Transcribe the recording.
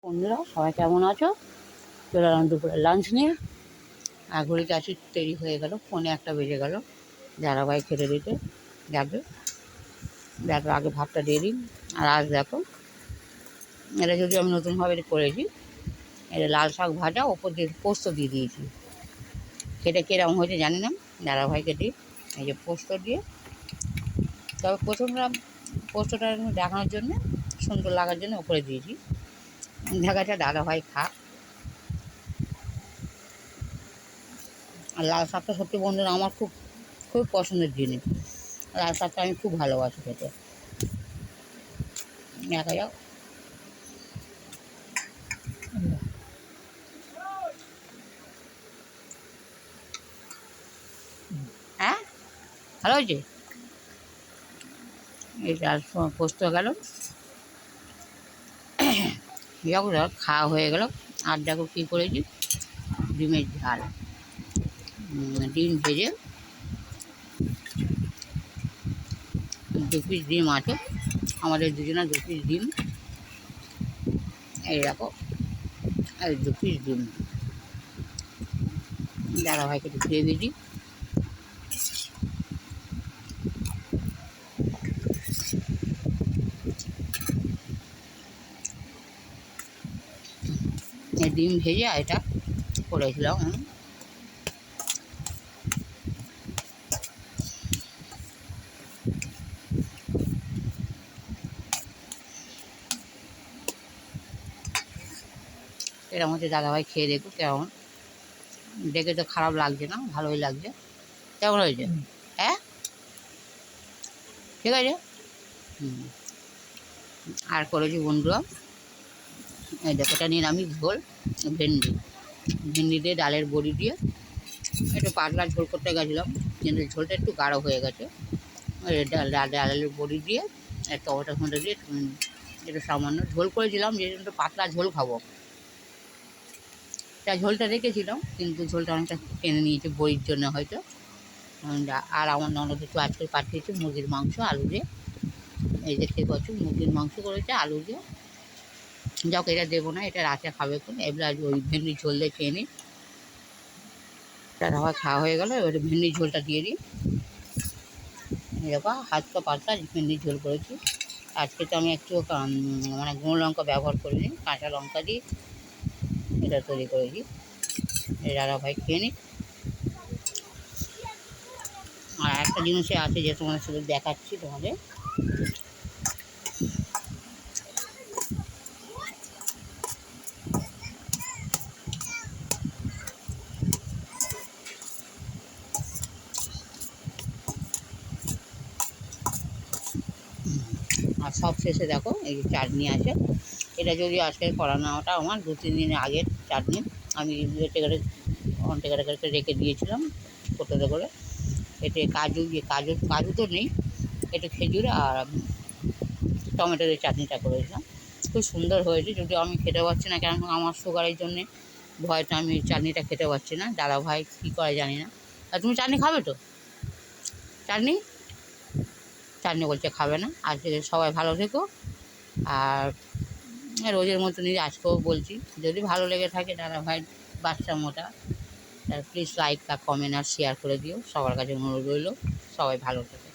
বন্ধুরা সবাই কেমন আছো? চলে এলাম দুপুরের লাঞ্চ নিয়ে। আর ঘড়িতে আসি দেরি হয়ে গেল, ফোনে একটা বেজে গেল। দাদাভাই খেতে দিতে যাবে, দেখো আগে ভাতটা দিয়ে দিই। আর আজ দেখো, এটা যদি আমি নতুনভাবে করেছি, এটা লাল শাক ভাজা, ওপর দিয়ে পোস্ত দিয়ে দিয়েছি। খেতে কীরকম হয়েছে জানি না, দাদাভাইকে দিই এই যে পোস্ত দিয়ে। তবে প্রথমটা পোস্তটা দেখানোর জন্যে, সুন্দর লাগার জন্য ওপরে দিয়েছি। দেখা যাচ্ছে দাদাভাই খাক। আর লাল শাকটা সত্যি বন্ধুরা আমার খুব খুব পছন্দের জিনিস। লাল শাকটা আমি খুব ভালোবাসি খেতে। দেখা যাক। হ্যাঁ, ভালো হয়েছে। এই লাল পোস্ত গেল, যখন খাওয়া হয়ে গেল। আর দেখো কী করেছি, ডিমের ঝাল। ডিম ভেজে, 2 পিস ডিম আছে আমাদের দুজনের, 2 পিস ডিম। এই দেখো, এই 2 পিস ডিম দাদাভাইকে একটু খেয়ে দিয়েছি। এই ডিম ভেজে এটা করেছিলাম আমি। এরকম হচ্ছে, দাদাভাই খেয়ে দেখো কেমন। দেখে তো খারাপ লাগছে না, ভালোই লাগছে। কেমন হয়েছে? হ্যাঁ, ঠিক আছে। আর করেছি বন্ধুরা, এই দেখো, এটা নিরামিষ ঝোল। ভেন্ডি ভেন্ডি দিয়ে ডালের বড়ি দিয়ে একটু পাতলা ঝোল করতে গেছিলাম, কিন্তু ঝোলটা একটু গাঢ় হয়ে গেছে। ডালের বড়ি দিয়ে টমেটো ফমেটো দিয়ে একটু সামান্য ঝোল করেছিলাম, যে একটু পাতলা ঝোল খাবো। তা ঝোলটা রেখেছিলাম, কিন্তু ঝোলটা অনেকটা টেনে নিয়েছে বড়ির জন্য হয়তো। আর আমার ননদ একটু আজকে পাঠিয়েছে মুরগির মাংস আলু দিয়ে। এই দেখতে পাচ্ছ, মুরগির মাংস করেছে আলু দিয়ে। যাক, এটা দেবো না, এটা রাতে খাবে কোন। এবার আজ ওই ভেন্ডি ঝোল দিয়ে খেয়ে নিই। আবার খাওয়া হয়ে গেলো, এবারে ভেন্ডির ঝোলটা দিয়ে দিই। এরকম হালকা পাতলা ভেন্ডির ঝোল করেছি। আজকে তো আমি একটু মানে গুঁড়ো লঙ্কা ব্যবহার করিনি, কাঁচা লঙ্কা দিয়ে এটা তৈরি করেছি। দাদাভাই খেয়ে নিই। আর একটা জিনিসে আছে যে তোমাদের সাথে দেখাচ্ছি তোমাদের। আর সব শেষে দেখো এই যে চাটনি আছে। এটা যদি আজকে করা না, ওটা আমার 2-3 দিন আগের চাটনি। আমি অন্টেকারে করে রেখে দিয়েছিলাম কোটোতে করে। এতে কাজু কাজু তো নেই, একটু খেজুর আর টমেটো দিয়ে চাটনিটা করেছিলাম। খুব সুন্দর হয়েছে, যদিও আমি খেতে পারছি না, কেন আমার সুগারের জন্যে ভয়টা আমি চাটনিটা খেতে পারছি না। দাদাভাই কী করে জানি না। আর তুমি চাটনি খাবে তো? চাটনি চাটনি বলছে খাবে না। আজকে সবাই ভালো থেকো। আর রোজের মতনই আজকেও বলছি, যদি ভালো লেগে থাকে দাদাভাই বাচ্চা মোটা, প্লিজ লাইক আর কমেন্ট আর শেয়ার করে দিও। সবার কাছে অনুরোধ রইল, সবাই ভালো থেকো।